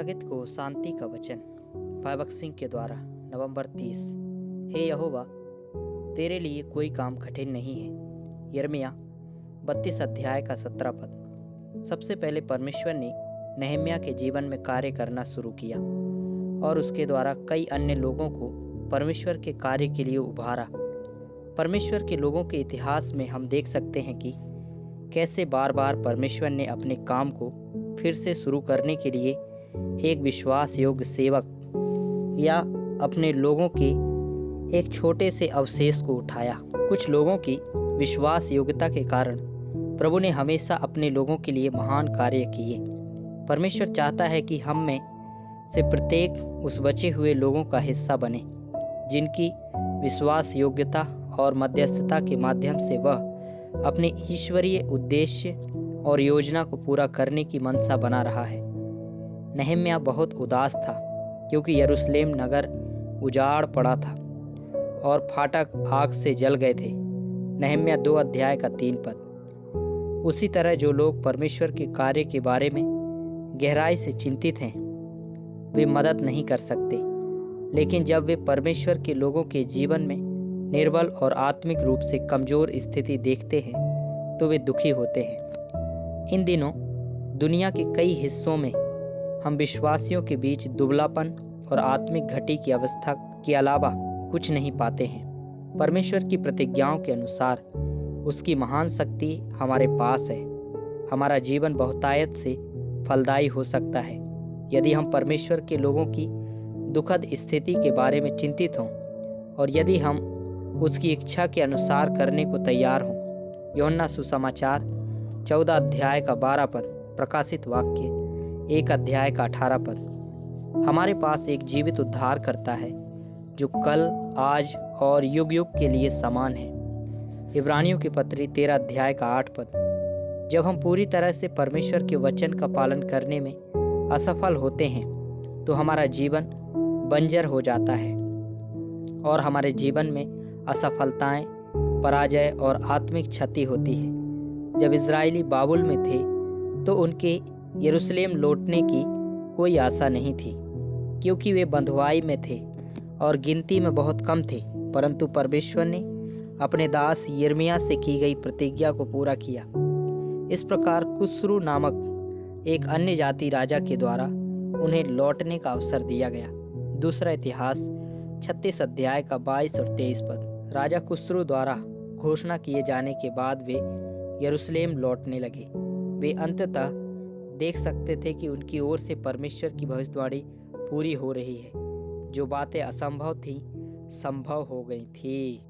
स्थगित को शांति का वचन भयभक्त सिंह के द्वारा नवंबर 30। हे यहोवा, तेरे लिए कोई काम कठिन नहीं है। यिर्मयाह 32 अध्याय का 17 पद। सबसे पहले परमेश्वर ने नहम्याह के जीवन में कार्य करना शुरू किया और उसके द्वारा कई अन्य लोगों को परमेश्वर के कार्य के लिए उभारा। परमेश्वर के लोगों के इतिहास में हम देख सकते हैं कि कैसे बार बार परमेश्वर ने अपने काम को फिर से शुरू करने के लिए एक विश्वास योग्य सेवक या अपने लोगों के एक छोटे से अवशेष को उठाया। कुछ लोगों की विश्वास योग्यता के कारण प्रभु ने हमेशा अपने लोगों के लिए महान कार्य किए। परमेश्वर चाहता है कि हम में से प्रत्येक उस बचे हुए लोगों का हिस्सा बने जिनकी विश्वास योग्यता और मध्यस्थता के माध्यम से वह अपने ईश्वरीय उद्देश्य और योजना को पूरा करने की मनसा बना रहा है। नहम्याह बहुत उदास था क्योंकि यरूशलेम नगर उजाड़ पड़ा था और फाटक आग से जल गए थे। नहम्याह 2 अध्याय का 3 पद। उसी तरह जो लोग परमेश्वर के कार्य के बारे में गहराई से चिंतित हैं वे मदद नहीं कर सकते, लेकिन जब वे परमेश्वर के लोगों के जीवन में निर्बल और आत्मिक रूप से कमज़ोर स्थिति देखते हैं तो वे दुखी होते हैं। इन दिनों दुनिया के कई हिस्सों में हम विश्वासियों के बीच दुबलापन और आत्मिक घटी की अवस्था के अलावा कुछ नहीं पाते हैं। परमेश्वर की प्रतिज्ञाओं के अनुसार उसकी महान शक्ति हमारे पास है। हमारा जीवन बहुतायत से फलदायी हो सकता है यदि हम परमेश्वर के लोगों की दुखद स्थिति के बारे में चिंतित हों और यदि हम उसकी इच्छा के अनुसार करने को तैयार हों। यूहन्ना सुसमाचार 14 अध्याय का 12 पद, प्रकाशित वाक्य 1 अध्याय का 18 पद। हमारे पास एक जीवित उद्धार करता है जो कल, आज और युग युग के लिए समान है। इब्रानियों की पत्री 13 अध्याय का 8 पद। जब हम पूरी तरह से परमेश्वर के वचन का पालन करने में असफल होते हैं तो हमारा जीवन बंजर हो जाता है और हमारे जीवन में असफलताएं, पराजय और आत्मिक क्षति होती है। जब इजरायली बाबुल में थे तो उनके यरूशलेम लौटने की कोई आशा नहीं थी क्योंकि वे बंधुआई में थे और गिनती में बहुत कम थे, परंतु परमेश्वर ने अपने दास यिर्मयाह से की गई प्रतिज्ञा को पूरा किया। इस प्रकार कुस्रू नामक एक अन्य जाति राजा के द्वारा उन्हें लौटने का अवसर दिया गया। दूसरा इतिहास 36 अध्याय का 22 और 23 पद। राजा कुस्रू द्वारा घोषणा किए जाने के बाद वे यरूशलेम लौटने लगे। वे अंततः देख सकते थे कि उनकी ओर से परमेश्वर की भविष्यवाणी पूरी हो रही है। जो बातें असंभव थीं संभव हो गई थी।